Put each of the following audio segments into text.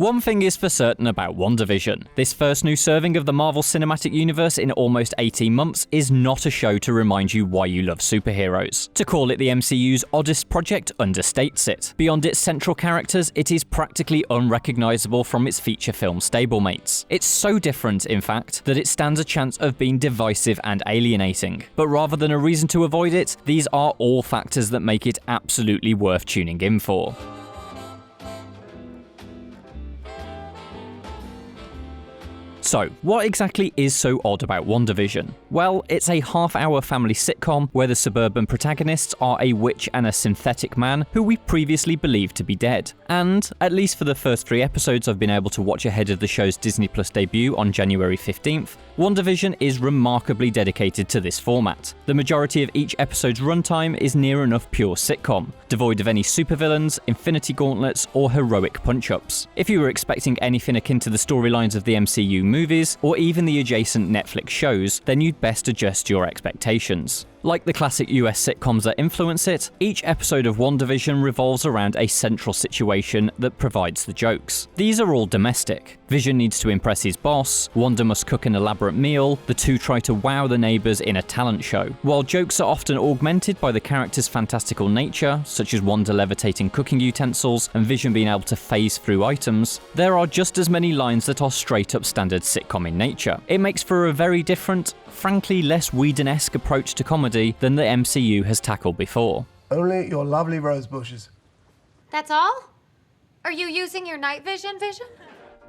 One thing is for certain about WandaVision. This first new serving of the Marvel Cinematic Universe in almost 18 months is not a show to remind you why you love superheroes. To call it the MCU's oddest project understates it. Beyond its central characters, it is practically unrecognizable from its feature film stablemates. It's so different, in fact, that it stands a chance of being divisive and alienating. But rather than a reason to avoid it, these are all factors that make it absolutely worth tuning in for. So, what exactly is so odd about WandaVision? Well, it's a half-hour family sitcom where the suburban protagonists are a witch and a synthetic man who we previously believed to be dead. And, at least for the first 3 episodes I've been able to watch ahead of the show's Disney Plus debut on January 15th, WandaVision is remarkably dedicated to this format. The majority of each episode's runtime is near enough pure sitcom, devoid of any supervillains, infinity gauntlets, or heroic punch-ups. If you were expecting anything akin to the storylines of the MCU movies, or even the adjacent Netflix shows, then you'd best adjust your expectations. Like the classic US sitcoms that influence it, each episode of WandaVision revolves around a central situation that provides the jokes. These are all domestic. Vision needs to impress his boss, Wanda must cook an elaborate meal, the two try to wow the neighbours in a talent show. While jokes are often augmented by the character's fantastical nature, such as Wanda levitating cooking utensils and Vision being able to phase through items, there are just as many lines that are straight up standard sitcom in nature. It makes for a very different, frankly less Whedon-esque approach to comedy than the MCU has tackled before. Only your lovely rose bushes. That's all? Are you using your night vision?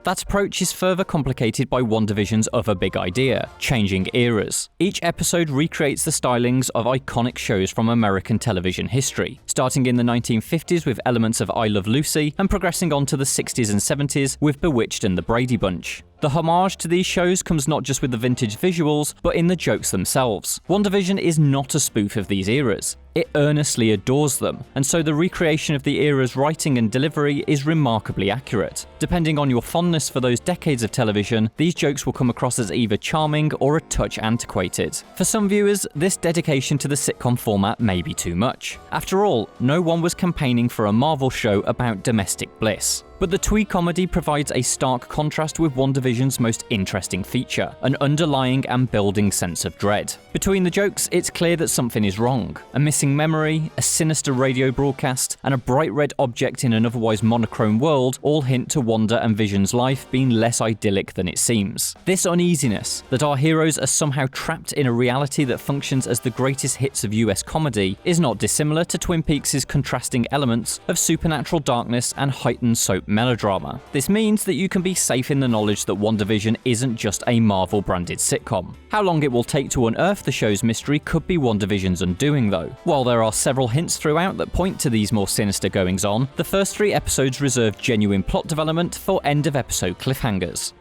That approach is further complicated by WandaVision's other big idea, changing eras. Each episode recreates the stylings of iconic shows from American television history, starting in the 1950s with elements of I Love Lucy and progressing on to the 60s and 70s with Bewitched and the Brady Bunch. The homage to these shows comes not just with the vintage visuals, but in the jokes themselves. WandaVision is not a spoof of these eras. It earnestly adores them, and so the recreation of the era's writing and delivery is remarkably accurate. Depending on your fondness for those decades of television, these jokes will come across as either charming or a touch antiquated. For some viewers, this dedication to the sitcom format may be too much. After all, no one was campaigning for a Marvel show about domestic bliss. But the twee comedy provides a stark contrast with WandaVision's most interesting feature, an underlying and building sense of dread. Between the jokes, it's clear that something is wrong. A missing memory, a sinister radio broadcast, and a bright red object in an otherwise monochrome world all hint to Wanda and Vision's life being less idyllic than it seems. This uneasiness, that our heroes are somehow trapped in a reality that functions as the greatest hits of US comedy, is not dissimilar to Twin Peaks' contrasting elements of supernatural darkness and heightened soap melodrama. This means that you can be safe in the knowledge that WandaVision isn't just a Marvel-branded sitcom. How long it will take to unearth the show's mystery could be WandaVision's undoing though. While there are several hints throughout that point to these more sinister goings-on, the first 3 episodes reserve genuine plot development for end-of-episode cliffhangers.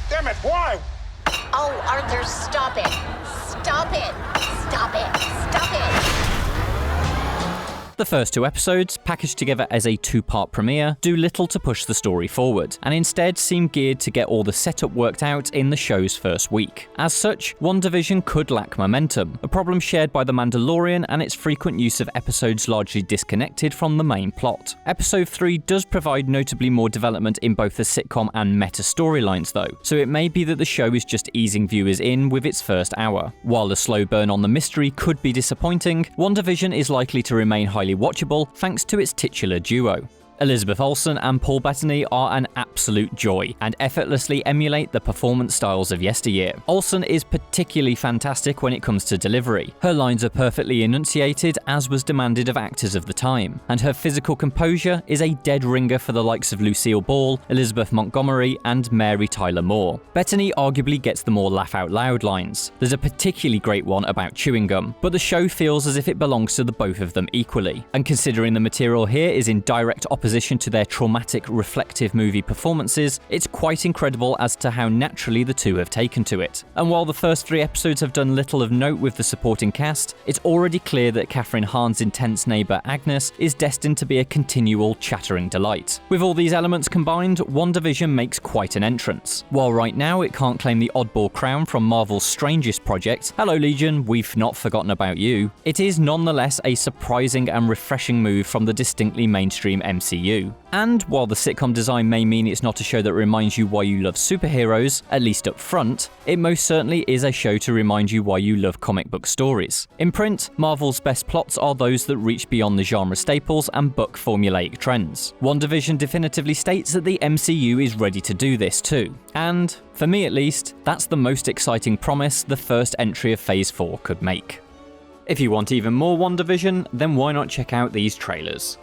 Damn it, why? Oh, Arthur, stop it! Stop it! Stop it! Stop it! The first 2 episodes, packaged together as a 2-part premiere, do little to push the story forward, and instead seem geared to get all the setup worked out in the show's first week. As such, WandaVision could lack momentum, a problem shared by The Mandalorian and its frequent use of episodes largely disconnected from the main plot. Episode 3 does provide notably more development in both the sitcom and meta storylines though, so it may be that the show is just easing viewers in with its first hour. While the slow burn on the mystery could be disappointing, WandaVision is likely to remain highly watchable thanks to its titular duo. Elizabeth Olsen and Paul Bettany are an absolute joy and effortlessly emulate the performance styles of yesteryear. Olsen is particularly fantastic when it comes to delivery. Her lines are perfectly enunciated, as was demanded of actors of the time, and her physical composure is a dead ringer for the likes of Lucille Ball, Elizabeth Montgomery, and Mary Tyler Moore. Bettany arguably gets the more laugh-out-loud lines. There's a particularly great one about chewing gum, but the show feels as if it belongs to the both of them equally. And considering the material here is in direct opposition to their traumatic, reflective movie performances, it's quite incredible as to how naturally the two have taken to it. And while the first 3 episodes have done little of note with the supporting cast, it's already clear that Catherine Hahn's intense neighbour Agnes is destined to be a continual chattering delight. With all these elements combined, WandaVision makes quite an entrance. While right now it can't claim the oddball crown from Marvel's strangest project, hello Legion, we've not forgotten about you, it is nonetheless a surprising and refreshing move from the distinctly mainstream MCU. MCU. And while the sitcom design may mean it's not a show that reminds you why you love superheroes, at least up front, it most certainly is a show to remind you why you love comic book stories. In print, Marvel's best plots are those that reach beyond the genre staples and buck formulaic trends. WandaVision definitively states that the MCU is ready to do this too. And, for me at least, that's the most exciting promise the first entry of Phase 4 could make. If you want even more WandaVision, then why not check out these trailers?